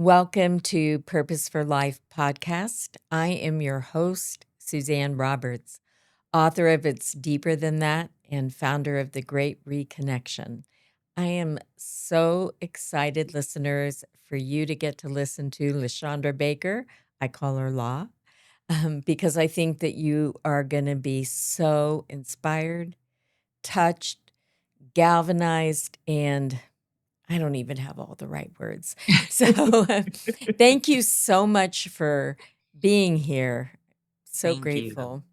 Welcome to Purpose for Life podcast. I am your host, Suzanne Roberts, author of It's Deeper Than That and founder of The Great Reconnection. I am so excited, listeners, for you to get to listen to Lachandra Baker. I call her Law, because I think that you are going to be so inspired, touched, galvanized, and I don't even have all the right words. So thank you so much for being here. So Thank you. grateful.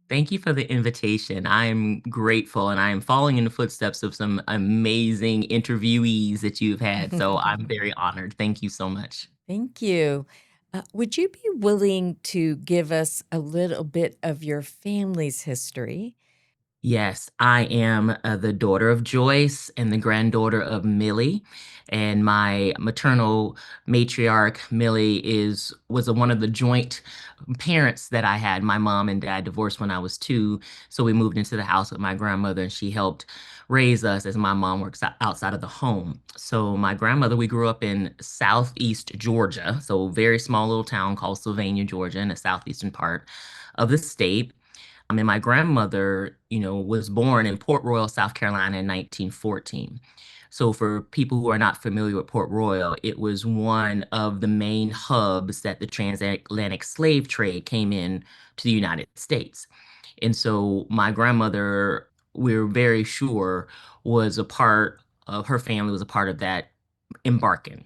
Thank you for the invitation. I'm grateful and I am following in the footsteps of some amazing interviewees that you've had. So I'm very honored. Thank you so much. Thank you. Would you be willing to give us a little bit of your family's history? Yes, I am the daughter of Joyce and the granddaughter of Millie. And my maternal matriarch, Millie, was one of the joint parents that I had. My mom and dad divorced when I was 2, so we moved into the house with my grandmother, and she helped raise us as my mom works outside of the home. So my grandmother, we grew up in southeast Georgia, so a very small little town called Sylvania, Georgia, in the southeastern part of the state. And my grandmother, was born in Port Royal, South Carolina in 1914. So for people who are not familiar with Port Royal, it was one of the main hubs that the transatlantic slave trade came in to the United States. And so my grandmother, we're very sure, was a part of her family, was a part of that embarking.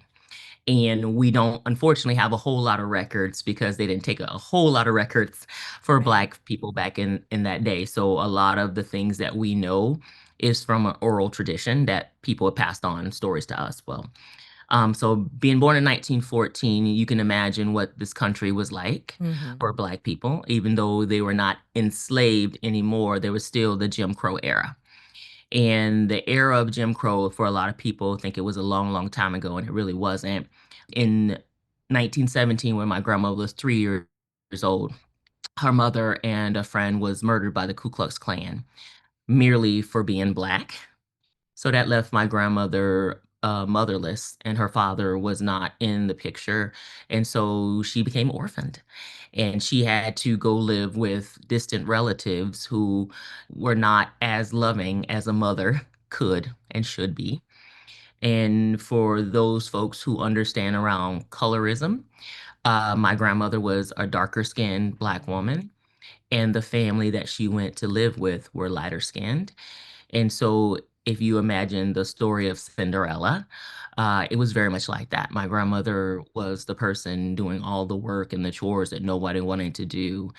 And we don't unfortunately have a whole lot of records because they didn't take a whole lot of records for Right. Black people back in that day. So a lot of the things that we know is from an oral tradition that people have passed on stories to us. So being born in 1914, you can imagine what this country was like Hmm. for Black people. Even though they were not enslaved anymore, there was still the Jim Crow era. And the era of Jim Crow, for a lot of people, think it was a long, long time ago, and it really wasn't. In 1917, when my grandma was 3 years old, her mother and a friend was murdered by the Ku Klux Klan merely for being Black. So that left my grandmother motherless, and her father was not in the picture. And so she became orphaned. And she had to go live with distant relatives who were not as loving as a mother could and should be. And for those folks who understand around colorism, my grandmother was a darker skinned Black woman, and the family that she went to live with were lighter skinned. And so if you imagine the story of Cinderella, it was very much like that. My grandmother was the person doing all the work and the chores that nobody wanted to do,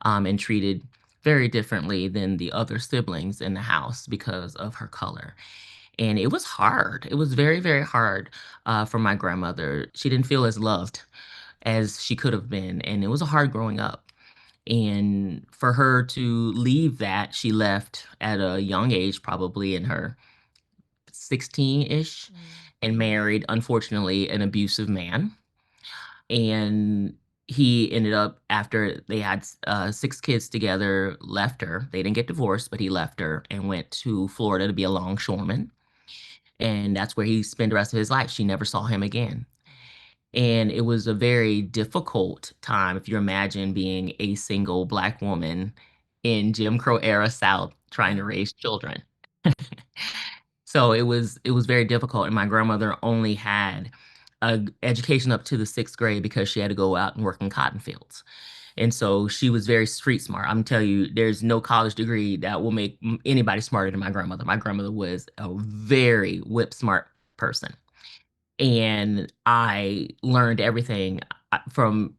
and treated very differently than the other siblings in the house because of her color. And it was hard. It was very, very hard for my grandmother. She didn't feel as loved as she could have been, and it was hard growing up. And for her to leave that, she left at a young age, probably in her 16-ish, and married, unfortunately, an abusive man. And he ended up, after they had 6 kids together, left her. They didn't get divorced, but he left her and went to Florida to be a longshoreman. And that's where he spent the rest of his life. She never saw him again. And it was a very difficult time if you imagine being a single Black woman in Jim Crow era South trying to Yeah. raise children. So it was very difficult, and my grandmother only had a education up to the 6th grade because she had to go out and work in cotton fields. And so she was very street smart. I'm telling you, there's no college degree that will make anybody smarter than my grandmother. My grandmother was a very whip smart person. And I learned everything from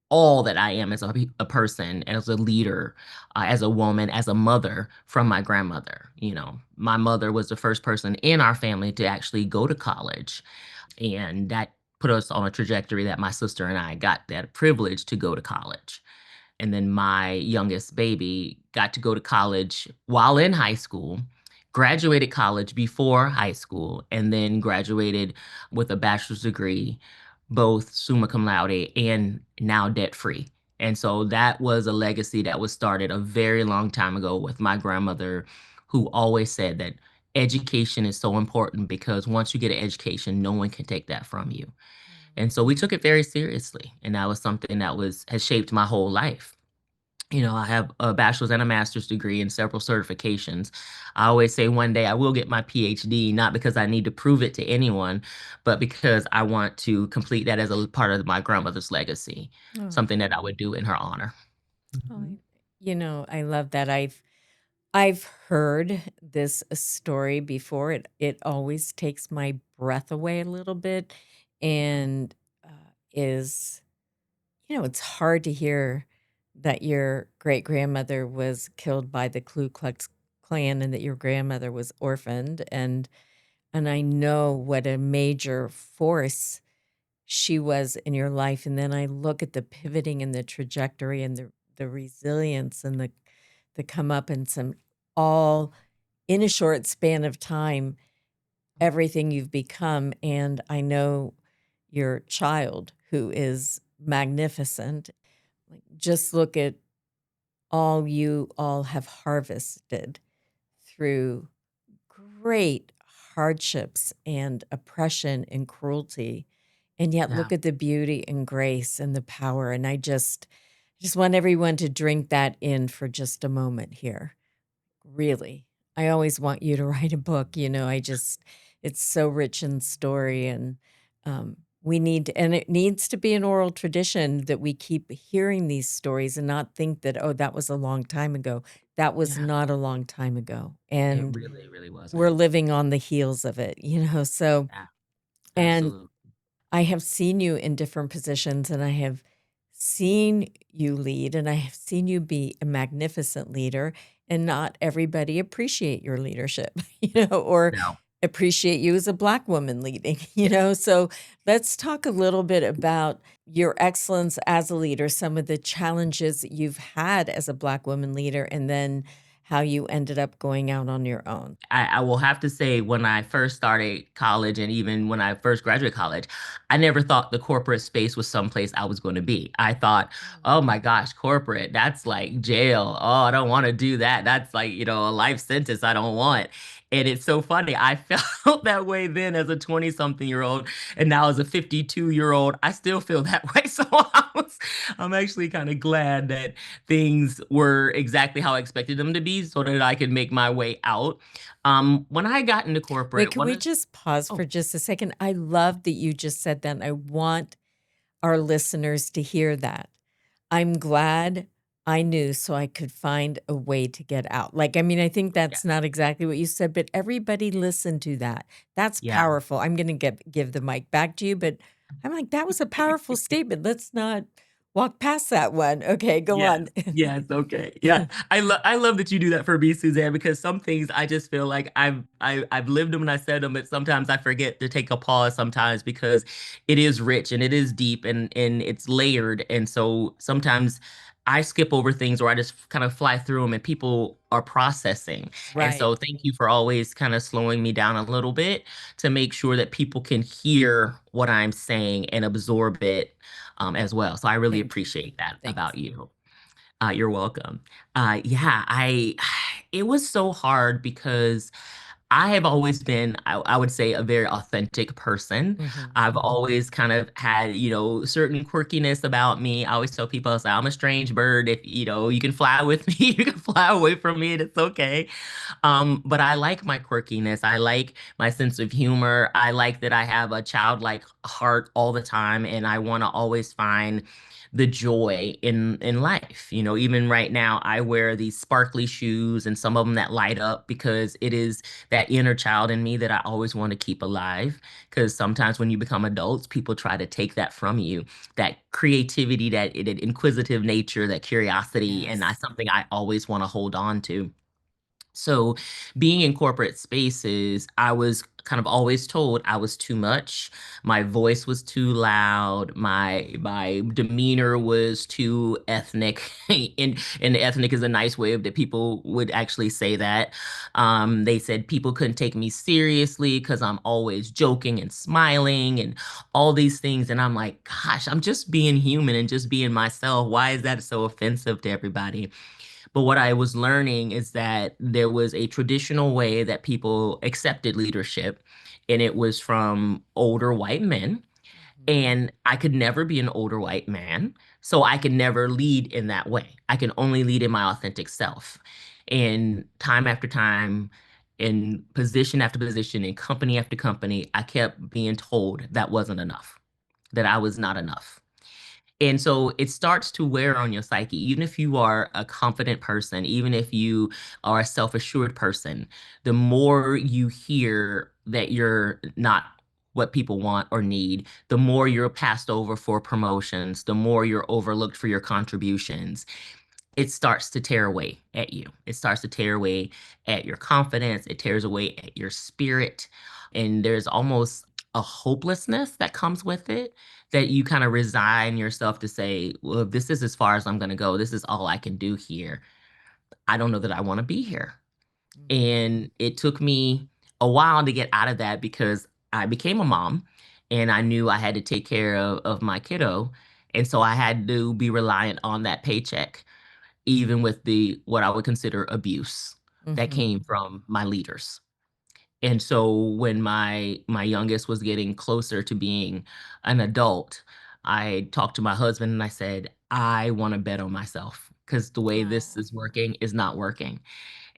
all that I am as a person, as a leader, as a woman, as a mother from my grandmother. My mother was the first person in our family to actually go to college. And that put us on a trajectory that my sister and I got that privilege to go to college. And then my youngest baby got to go to college while in high school, graduated college before high school, and then graduated with a bachelor's degree, both summa cum laude and now debt free. And so that was a legacy that was started a very long time ago with my grandmother, who always said that education is so important because once you get an education, no one can take that from you. And so we took it very seriously. And that was something that has shaped my whole life. I have a bachelor's and a master's degree and several certifications. I always say one day I will get my PhD, not because I need to prove it to anyone, but because I want to complete that as a part of my grandmother's legacy, Oh, something that I would do in her honor. oh, Mhm. I love that. I've heard this story before. It always takes my breath away a little bit, and is it's hard to hear that your great grandmother was killed by the Ku Klux Klan and that your grandmother was orphaned, and I know what a major force she was in your life. And then I look at the pivoting and the trajectory and the resilience and the come up and some all in a short span of time, everything you've become. And I know your child, who is magnificent. Like, just look at all you all have harvested through great hardships and oppression and cruelty. And yet Yeah. look at the beauty and grace and the power. And I just want everyone to drink that in for just a moment here. Really. I always want you to write a book, it's so rich in story, and and it needs to be an oral tradition that we keep hearing these stories and not think that, oh, that was a long time ago. That was Yeah. not a long time ago. It And really, really we're wasn't. living on the heels of it, so, Yeah. and Absolutely. I have seen you in different positions, and I have seen you lead, and I have seen you be a magnificent leader, and not everybody appreciate your leadership, or No. appreciate you as a Black woman leading, So let's talk a little bit about your excellence as a leader, some of the challenges that you've had as a Black woman leader, and then how you ended up going out on your own. I will have to say, when I first started college and even when I first graduated college, I never thought the corporate space was someplace I was going to be. I thought, Mm. oh my gosh, corporate, that's like jail. Oh, I don't want to do that. That's like, a life sentence I don't want. And it's so funny. I felt that way then as a 20-something-year-old. And now as a 52-year-old, I still feel that way. So I'm actually kind of glad that things were exactly how I expected them to be so that I could make my way out. When I got into Wait, corporate, can we just pause for oh, just a second? I love that you just said that, and I want our listeners to hear that. I'm glad I knew so I could find a way to get out. Like, I mean, I think yeah, that's not exactly what you said, but everybody listened to that. That's yeah. powerful. I'm going to give the mic back to you, but I'm like, that was a powerful statement. Let's not walk past that one. Okay, go Yes, on. yes, okay. Yeah. I love that you do that for me, Suzanne, because some things I just feel like I've lived them and I said them, but sometimes I forget to take a pause sometimes because it is rich and it is deep and it's layered. And so sometimes I skip over things or I just kind of fly through them and people are processing. And Right. so thank you for always kind of slowing me down a little bit to make sure that people can hear what I'm saying and absorb it as well. So I really Thank you. appreciate that Thanks. about you. You're welcome. Yeah, it was so hard because I have always been, I would say, a very authentic person. Hmm. I've always kind of had, certain quirkiness about me. I always tell people, I say, I'm a strange bird. If, you can fly with me, you can fly away from me, and it's okay. But I like my quirkiness. I like my sense of humor. I like that I have a childlike heart all the time, and I want to always find the joy in life. Even right now, I wear these sparkly shoes and some of them that light up because it is that inner child in me that I always want to keep alive. Because sometimes when you become adults, people try to take that from you, that creativity, that inquisitive nature, that curiosity, and that's Yes. something I always want to hold on to. So, being in corporate spaces, I was kind of always told I was too much. My voice was too loud. My demeanor was too ethnic, and ethnic is a nice way of that people would actually say that. They said people couldn't take me seriously because I'm always joking and smiling and all these things. And I'm like, gosh, I'm just being human and just being myself. Why is that so offensive to everybody? But what I was learning is that there was a traditional way that people accepted leadership, and it was from older white men. Mhm. And I could never be an older white man. So I could never lead in that way. I can only lead in my authentic self. And time after time, in position after position, in company after company, I kept being told that wasn't enough, that I was not enough. And so it starts to wear on your psyche, even if you are a confident person, even if you are a self assured person, the more you hear that you're not what people want or need, the more you're passed over for promotions, the more you're overlooked for your contributions, it starts to tear away at you. It starts to tear away at your confidence. It tears away at your spirit. And there's almost a hopelessness that comes with it that you kind of resign yourself to say, well, if this is as far as I'm going to go, this is all I can do here. I don't know that I want to be here. Mhm. And it took me a while to get out of that because I became a mom and I knew I had to take care of my kiddo. And so I had to be reliant on that paycheck even with the what I would consider abuse that Mhm. came from my leaders. And so when my youngest was getting closer to being an adult, I talked to my husband and I said, "I want to bet on myself because the way this Oh. is working is not working."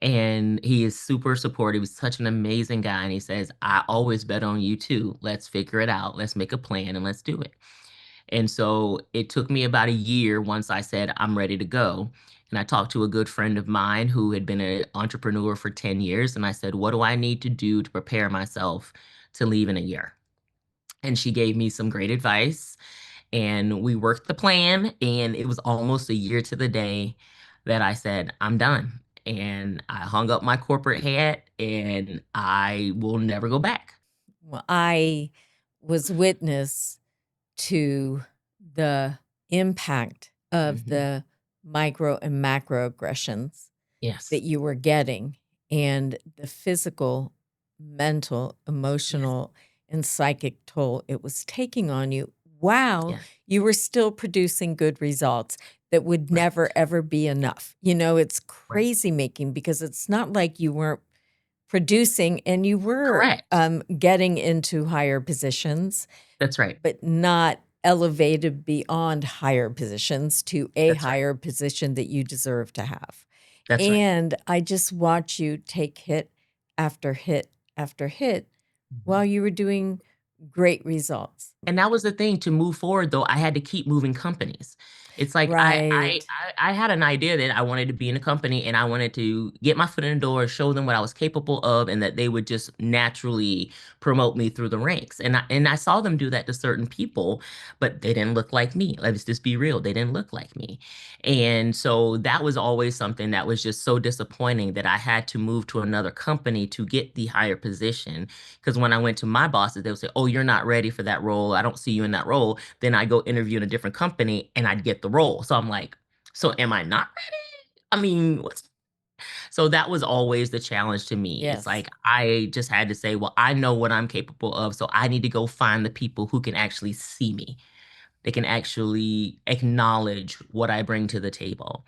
And he is super supportive. He's such an amazing guy. And he says, "I always bet on you too. Let's figure it out. Let's make a plan and let's do it." And so it took me about a year once I said, I'm ready to go. And I talked to a good friend of mine who had been an entrepreneur for 10 years. And I said, what do I need to do to prepare myself to leave in a year? And she gave me some great advice. And we worked the plan. And it was almost a year to the day that I said, I'm done. And I hung up my corporate hat and I will never go back. Well, I was witness to the impact of Hmm. the micro and macroaggressions Yes. that you were getting and the physical, mental, Yes. emotional, and psychic toll it was taking on you while Yes. you were still producing good results that would Right. never ever be enough. It's Right. crazy making because it's not like you weren't producing and you were Correct. getting into higher positions, That's right. but not elevated beyond higher positions to a That's right. higher position that you deserve to have. That's right. And I just watch you take hit after hit after hit Mhm. while you were doing great results. And that was the thing, to move forward, though, I had to keep moving companies. It's like Right. I had an idea that I wanted to be in a company and I wanted to get my foot in the door, show them what I was capable of, and that they would just naturally promote me through the ranks. And I saw them do that to certain people, but they didn't look like me. Let's just be real. They didn't look like me. And so that was always something that was just so disappointing that I had to move to another company to get the higher position. Because when I went to my bosses, they would say, "Oh, you're not ready for that role. I don't see you in that role." Then I go interview in a different company and I'd get the role. So I'm like, so am I not ready? I mean, what's so that was always the challenge to me. It's Yes. like I just had to say, well, I know what I'm capable of. So I need to go find the people who can actually see me. They can actually acknowledge what I bring to the table.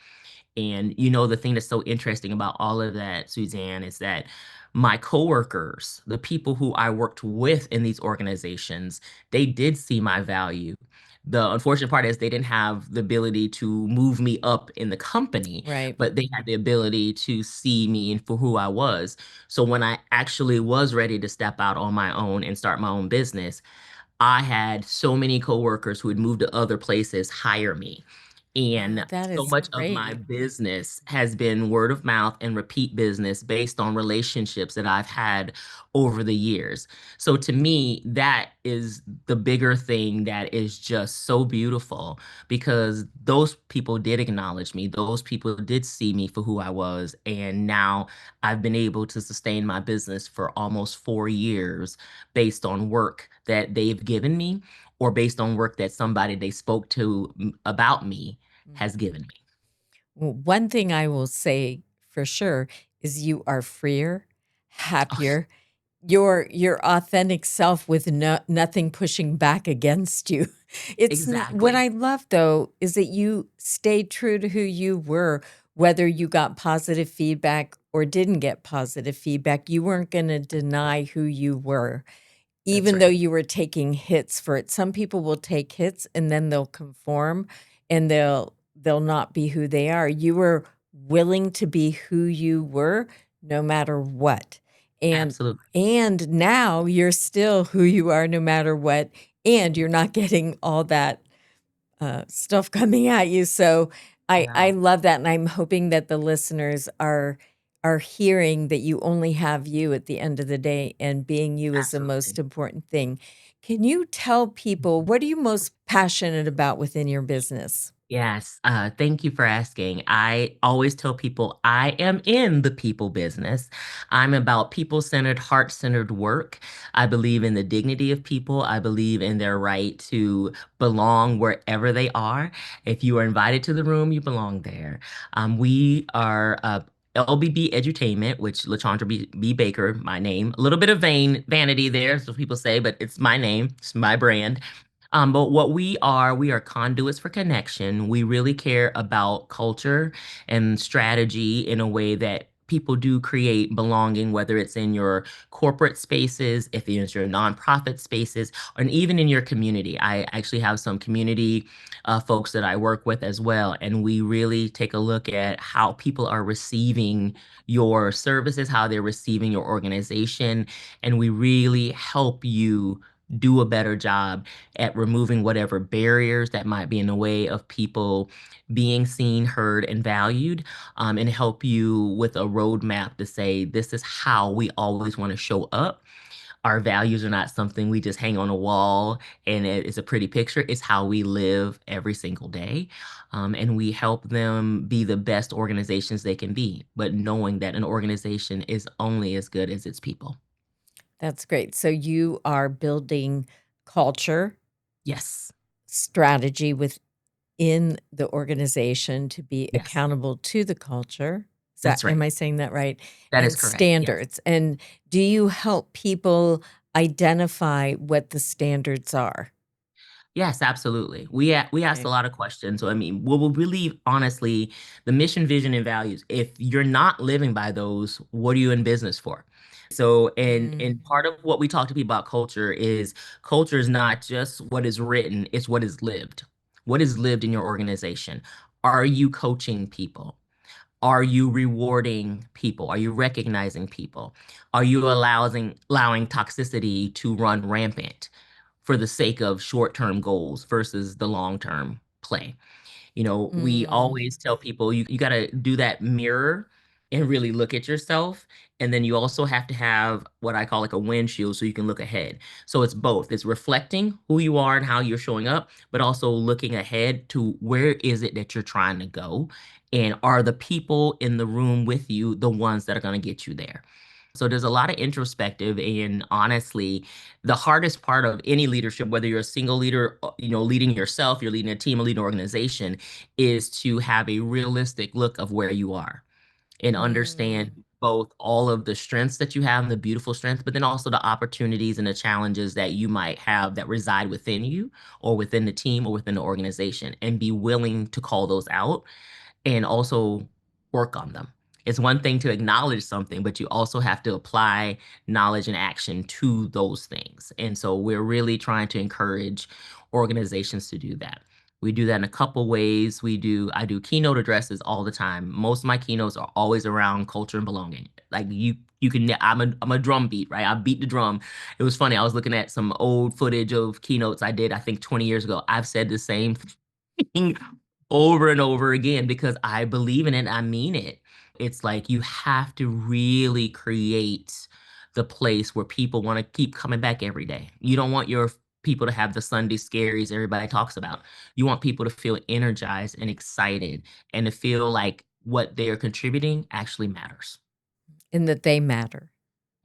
And the thing that's so interesting about all of that, Suzanne, is that my coworkers, the people who I worked with in these organizations, they did see my value. The unfortunate part is they didn't have the ability to move me up in the company, Right. but they had the ability to see me and for who I was. So when I actually was ready to step out on my own and start my own business, I had so many coworkers who had moved to other places hire me. Wow, And that so is much of my great. business has been word of mouth and repeat business based on relationships that I've had over the years. So to me, that is the bigger thing that is just so beautiful because those people did acknowledge me. Those people did see me for who I was. And now I've been able to sustain my business for almost 4 years based on work that they've given me or based on work that somebody they spoke to about me has Mhm. given me. Well, one thing I will say for sure is you are freer, Oh, happier, your authentic self with nothing pushing back against you. It's not what exactly. I love though is that you stayed true to who you were, whether you got positive feedback or didn't get positive feedback. You weren't going to deny who you were. That's even though right. you were taking hits for it. Some people will take hits and then they'll conform and they'll not be who they are. You were willing to be who you were no matter what. And Absolutely. and now you're still who you are no matter what, and you're not getting all that stuff coming at you. So I Yeah, love that, and I'm hoping that the listeners are hearing that you only have you at the end of the day, and being you is the most absolutely. important thing. Can you tell people what are you most passionate about within your business? Yes, thank you for asking. I always tell people I am in the people business. I'm about people-centered, heart-centered work. I believe in the dignity of people. I believe in their right to belong wherever they are. If you are invited to the room, you belong there. We are LBB Edutainment, which Lachandra B. Baker, my name. A little bit of vanity there, so people say, but it's my name, it's my brand. But what we are conduits for connection. We really care about culture and strategy in a way that people do create belonging, whether it's in your corporate spaces, if it's your nonprofit spaces, and even in your community. I actually have some community folks that I work with as well, and we really take a look at how people are receiving your services, how they're receiving your organization, and we really help you do a better job at removing whatever barriers that might be in the way of people being seen, heard, and valued, and help you with a roadmap to say, this is how we always want to show up. Our values are not something we just hang on a wall and it's a pretty picture. It's how we live every single day. And we help them be the best organizations they can be, but knowing that an organization is only as good as its people. That's great. So you are building culture, Yes, strategy within the organization to be yes, accountable to the culture. Is that that's am right. I saying that right? That is And correct. Yes. standards. And do you help people identify what the standards are? Yes, absolutely. We asked a Okay. lot of questions. So I mean, we will believe honestly the mission, vision, and values. If you're not living by those, what are you in business for? So, and Mm, part of what we talk to people about culture is not just what is written, it's what is lived. What is lived in your organization? Are you coaching people? Are you rewarding people? Are you recognizing people? Are you allowing toxicity to run rampant for the sake of short-term goals versus the long-term play? We mm. always tell people you got to do that mirror and really look at yourself. And then you also have to have what I call like a windshield so you can look ahead. So it's both. It's reflecting who you are and how you're showing up, but also looking ahead to where is it that you're trying to go? And are the people in the room with you the ones that are going to get you there? So there's a lot of introspective and honestly, the hardest part of any leadership, whether you're a single leader, leading yourself, you're leading a team, or leading an organization, is to have a realistic look of where you are and understand Mm. both all of the strengths that you have and the beautiful strengths, but then also the opportunities and the challenges that you might have that reside within you or within the team or within the organization, and be willing to call those out and also work on them. It's one thing to acknowledge something, but you also have to apply knowledge and action to those things. And so we're really trying to encourage organizations to do that. We do that in a couple ways. I do keynote addresses all the time. Most of my keynotes are always around culture and belonging. Like you can I'm a drum beat, right? I beat the drum. It was funny. I was looking at some old footage of keynotes I did, I think 20 years ago. I've said the same thing over and over again because I believe in it. I mean it. It's like you have to really create the place where people want to keep coming back every day. You don't want your people to have the Sunday scaries everybody talks about. You want people to feel energized and excited and to feel like what they are contributing actually matters And that they matter.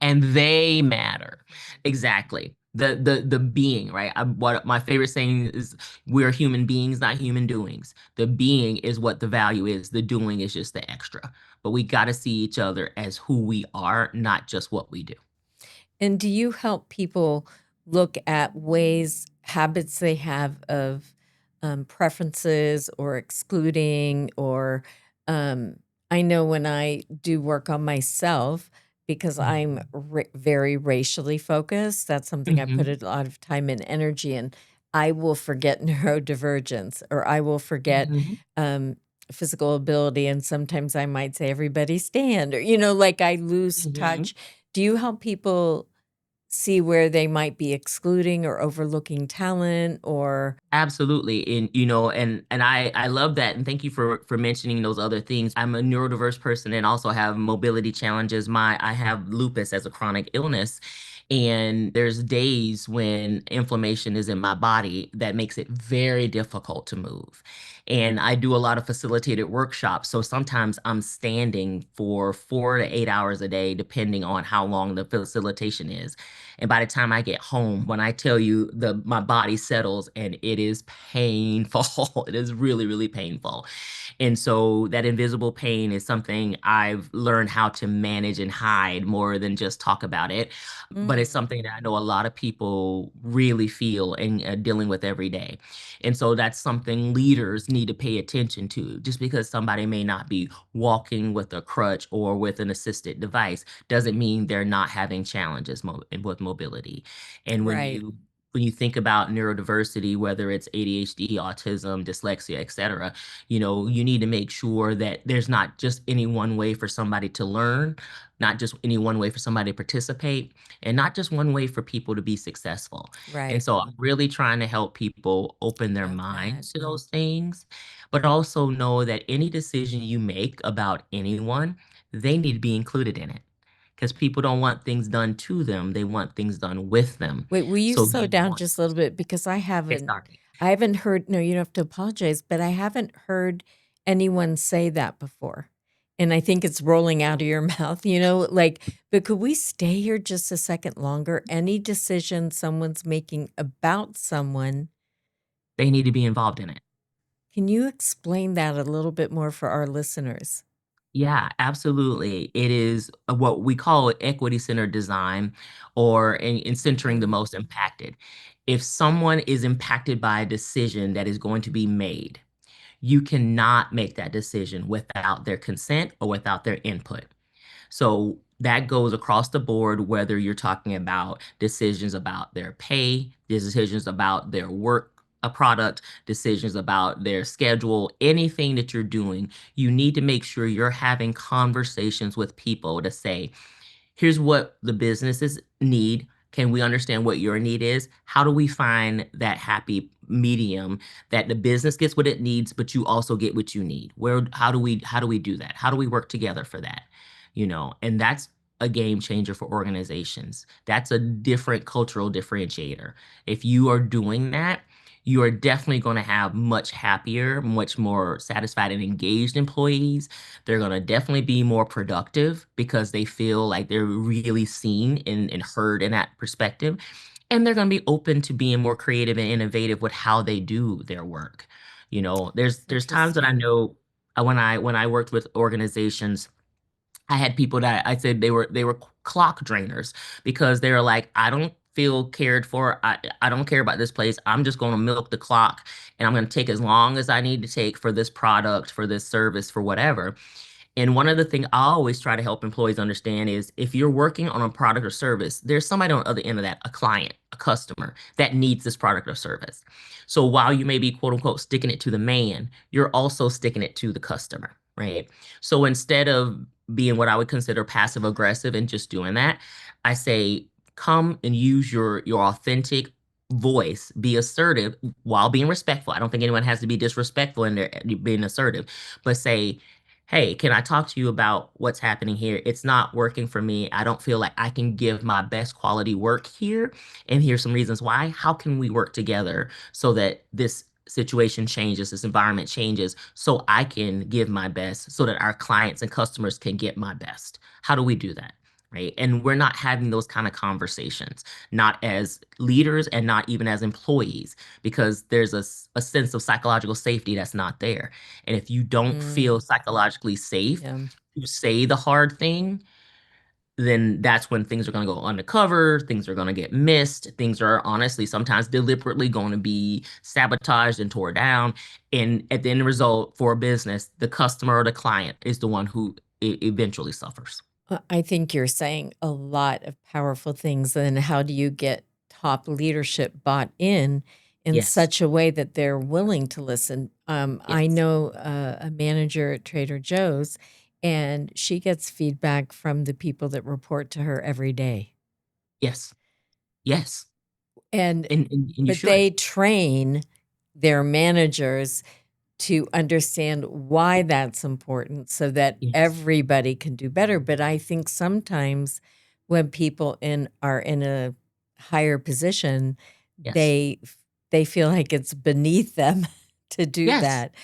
and they matter. Mhm. Exactly. The being, right? What my favorite saying is, we're human beings, not human doings. The being is what the value is. The doing is just the extra. But we got to see each other as who we are, not just what we do. And do you help people look at ways, habits they have of preferences or excluding? Or I know when I do work on myself, because I'm Mhm. very racially focused. That's something I put Mhm. a lot of time and energy in. I will forget neurodivergence, or I will forget Mhm. um, physical ability. And sometimes I might say, everybody stand, or, like I lose Mhm. touch. Do you help people see where they might be excluding or overlooking talent or Absolutely. And I love that, and thank you for mentioning those other things. I'm a neurodiverse person and also have mobility challenges. I have lupus as a chronic illness, and there's days when inflammation is in my body that makes it very difficult to move. And I do a lot of facilitated workshops, so sometimes I'm standing for 4 to 8 hours a day, depending on how long the facilitation is. And by the time I get home, when I tell you my body settles and it is painful, it is really, really painful. And so that invisible pain is something I've learned how to manage and hide more than just talk about it. But it's mm, something that I know a lot of people really feel and dealing with every day. And so that's something leaders need to pay attention to. Just because somebody may not be walking with a crutch or with an assisted device doesn't mean they're not having challenges with mobility. And right, when you think about neurodiversity, whether it's ADHD, autism, dyslexia, et cetera, you need to make sure that there's not just any one way for somebody to learn, not just any one way for somebody to participate, and not just one way for people to be successful. And right. so I'm really trying to help people open their Love that. minds to those things, but also know that any decision you make about anyone, they need to be included in it. Because people don't want things done to them, they want things done with them. Wait, will you So slow you down want just a little bit because Okay, sorry. I haven't heard, no, you don't have to apologize, but I haven't heard anyone say that before. And I think it's rolling out of your mouth, like, but could we stay here just a second longer? Any decision someone's making about someone, They need to be involved in it. can you explain that a little bit more for our listeners? Yeah, absolutely. It is what we call equity-centered design, or in centering the Mm, most impacted. If someone is impacted by a decision that is going to be made, you cannot make that decision without their consent or without their input. So that goes across the board, whether you're talking about decisions about their pay, decisions about their work, a product, decisions about their schedule, anything that you're doing, you need to make sure you're having conversations with people to say, here's what the businesses need. Can we understand what your need is? How do we find that happy medium that the business gets what it needs, but you also get what you need? How do we do that? How do we work together for that? And that's a game changer for organizations. That's a different cultural differentiator. If you are doing that, you are definitely going to have much happier, much more satisfied and engaged employees. They're going to definitely be more productive because they feel like they're really seen and heard in that perspective. And they're going to be open to being more creative and innovative with how they do their work. That's There's times that I interesting. know when I worked with organizations, I had people that I said they were clock drainers because they were like, I don't feel cared for. I don't care about this place. I'm just going to milk the clock, and I'm going to take as long as I need to take for this product, for this service, for whatever. And one of the things I always try to help employees understand is if you're working on a product or service, there's somebody on the other end of that, a client, a customer that needs this product or service. So while you may be quote unquote sticking it to the man, you're also sticking it to the customer, right? So instead of being what I would consider passive aggressive and just doing that, I say come and use your authentic voice, be assertive while being respectful. I don't think anyone has to be disrespectful in their being assertive, but say, hey, can I talk to you about what's happening here? It's not working for me. I don't feel like I can give my best quality work here. And here's some reasons why. How can we work together so that this situation changes, this environment changes, so I can give my best, so that our clients and customers can get my best? How do we do that? Right. And we're not having those kind of conversations, not as leaders and not even as employees, because there's a sense of psychological safety that's not there. And if you don't feel Mm, psychologically safe yeah. to say the hard thing, then that's when things are going to go undercover, things are going to get missed, things are honestly sometimes deliberately going to be sabotaged and tore down. And at the end result for a business, the customer or the client is the one who eventually suffers. I think you're saying a lot of powerful things. And how do you get top leadership bought in Yes. such a way that they're willing to listen? I Yes. know a manager at Trader Joe's, and she gets feedback from the people that report to her every day. Yes. Yes. And And you but should. they train their managers to understand why that's important so that Yes. everybody can do better. But I think sometimes when people are in a higher position, Yes. they feel like it's beneath them to do Yes. that.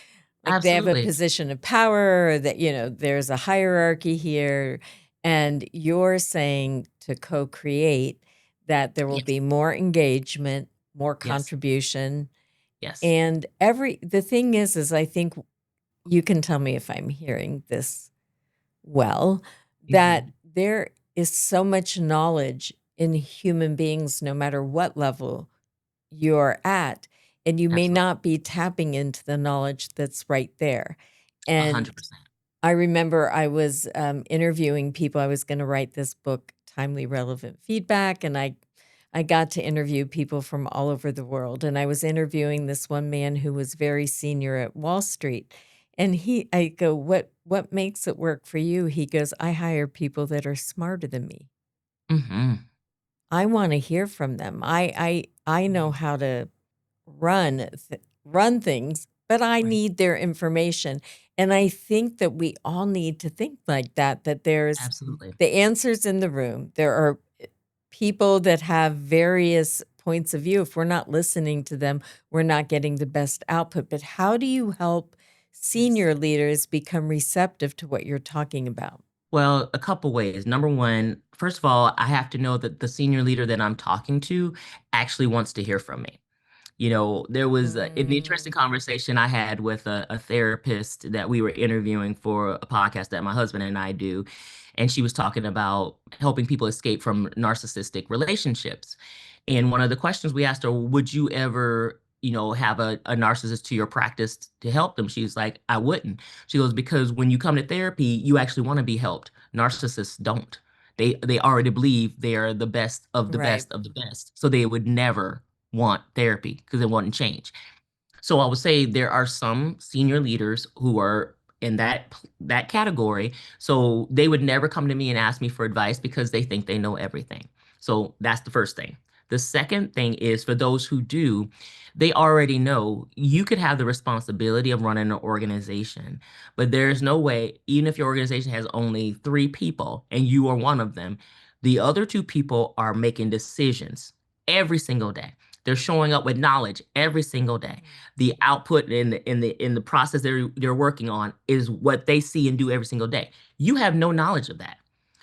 Like they have a Absolutely. position of power, or that there's a hierarchy here, and you're saying to co-create that there will Yes. be more engagement, more Yes. contribution, Yes. and the thing is I think you can tell me if I'm hearing this well, that Mhm. there is so much knowledge in human beings, no matter what level you're at, and you may Absolutely. not be tapping into the knowledge that's right there. And 100%. I remember I was interviewing people. I was going to write this book, Timely Relevant Feedback, and I got to interview people from all over the world. And I was interviewing this one man who was very senior at Wall Street. And I go, what makes it work for you? He goes, I hire people that are smarter than me. Mhm. I want to hear from them. I know Mhm. how to run things, but I Right. need their information. And I think that we all need to think like that, that there's Absolutely. the answers in the room. There are people that have various points of view. If we're not listening to them, we're not getting the best output. But how do you help Yes. senior leaders become receptive to what you're talking about? Well, a couple ways. Number one, first of all, I have to know that the senior leader that I'm talking to actually wants to hear from me. There was an interesting Mm, conversation I had with a therapist that we were interviewing for a podcast that my husband and I do. And she was talking about helping people escape from narcissistic relationships. And one of the questions we asked her, would you ever, have a narcissist to your practice to help them? She's like, I wouldn't. She goes, because when you come to therapy, you actually want to be helped. Narcissists don't. They already believe they are the best of the right. best of the best. So they would never want therapy because it wouldn't change. So I would say there are some senior leaders who are in that category. So they would never come to me and ask me for advice because they think they know everything. So that's the first thing. The second thing is for those who do, they already know you could have the responsibility of running an organization, but there's no way, even if your organization has only 3 people and you are one of them, the other 2 people are making decisions every single day. They're showing up with knowledge every single day. The output in the process they're working on is what they see and do every single day. You have no knowledge of that.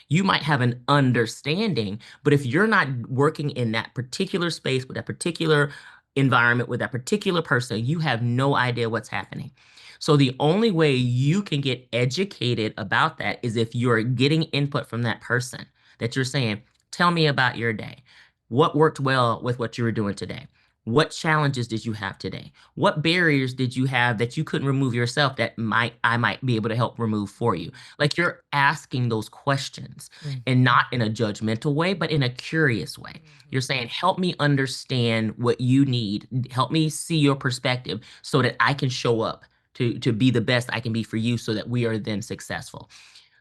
You might have an understanding, but if you're not working in that particular space with that particular environment with that particular person, you have no idea what's happening. So the only way you can get educated about that is if you're getting input from that person that you're saying, tell me about your day. What worked well with what you were doing today? What challenges did you have today? What barriers did you have that you couldn't remove yourself that I might be able to help remove for you? Like you're asking those questions and Mhm. not in a judgmental way, but in a curious way. You're Mhm. saying, help me understand what you need. Help me see your perspective so that I can show up to be the best I can be for you so that we are then successful.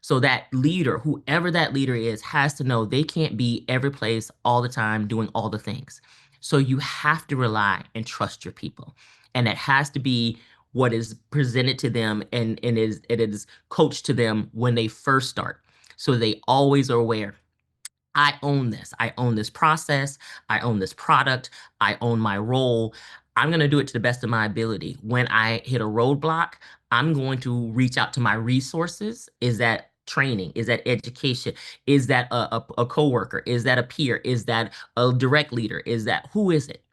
So that leader, whoever that leader is, has to know they can't be every place all the time doing all the things. So you have to rely and trust your people. And that has to be what is presented to them and it is coached to them when they first start. So they always are aware I own this. I own this process. I own this product. I own my role. I'm going to do it to the best of my ability. When I hit a roadblock, I'm going to reach out to my resources. Is that training? Is that education? Is that a coworker? Is that a peer? Is that a direct leader? Is that who is it?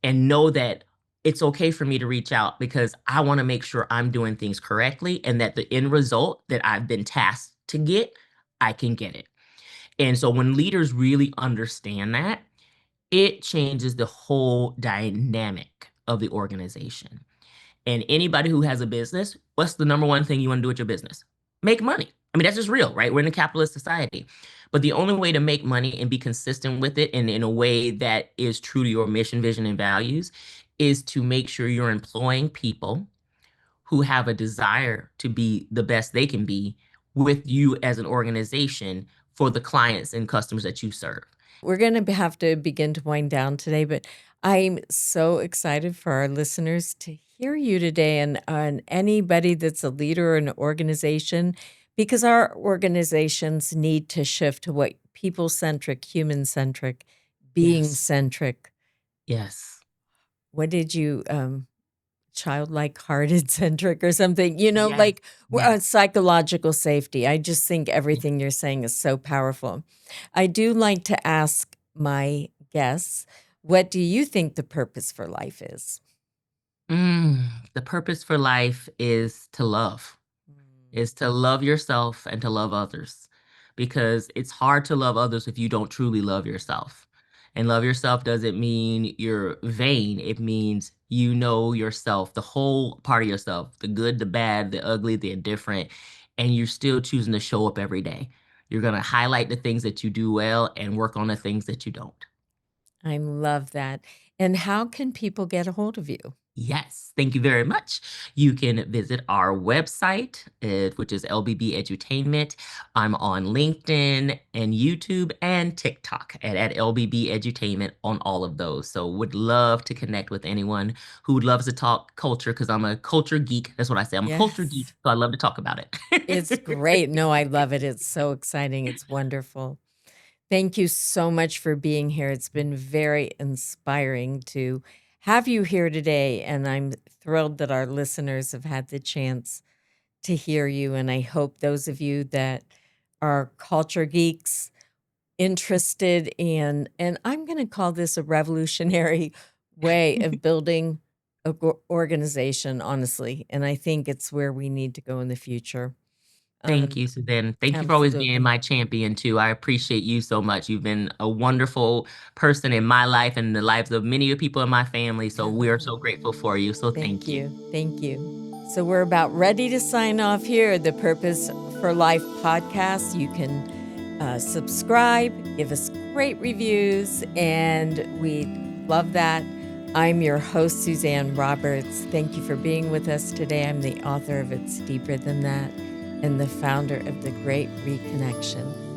And know that it's okay for me to reach out because I want to make sure I'm doing things correctly and that the end result that I've been tasked to get, I can get it. And so when leaders really understand that, it changes the whole dynamic of the organization. And anybody who has a business, what's the number one thing you want to do with your business? Make money. I mean, that's just real, right? We're in a capitalist society. But the only way to make money and be consistent with it and in a way that is true to your mission, vision, and values is to make sure you're employing people who have a desire to be the best they can be with you as an organization for the clients and customers that you serve. We're going to have to begin to wind down today, but I'm so excited for our listeners to hear you today and anybody that's a leader in an organization, because our organizations need to shift to what people centric, human centric, being Yes. centric. Yes. What did you, childlike hearted centric or something, Yes. like Yes. psychological safety. I just think Yes. everything you're saying is so powerful. I do like to ask my guests, what do you think the purpose for life is? The purpose for life is to love yourself and to love others because it's hard to love others if you don't truly love yourself. And love yourself doesn't mean you're vain. It means you know yourself, the whole part of yourself, the good, the bad, the ugly, the indifferent, and you're still choosing to show up every day. You're going to highlight the things that you do well and work on the things that you don't. I love that. And how can people get a hold of you? Yes, thank you very much. You can visit our website, which is LBB Edutainment. I'm on LinkedIn and YouTube and TikTok at LBB Edutainment on all of those. So would love to connect with anyone who loves to talk culture because I'm a culture geek. That's what I say. I'm a culture geek, Yes. so I love to talk about It's it. great. No, I love it. It's so exciting. It's wonderful. Thank you so much for being here. It's been very inspiring to have you here today, and I'm thrilled that our listeners have had the chance to hear you. And I hope those of you that are culture geeks, interested in, and I'm going to call this a revolutionary way of building an organization, honestly. And I think it's where we need to go in the future. Thank you, Suzanne. Thank you for always being Absolutely. my champion too. I appreciate you so much. You've been a wonderful person in my life and the lives of many of people in my family. So we're so grateful for you. So Thank thank you. you. Thank you. So we're about ready to sign off here. The Purpose for Life podcast. You can subscribe, give us great reviews, and we love that. I'm your host, Suzanne Roberts. Thank you for being with us today. I'm the author of It's Deeper Than That and the founder of The Great Reconnection.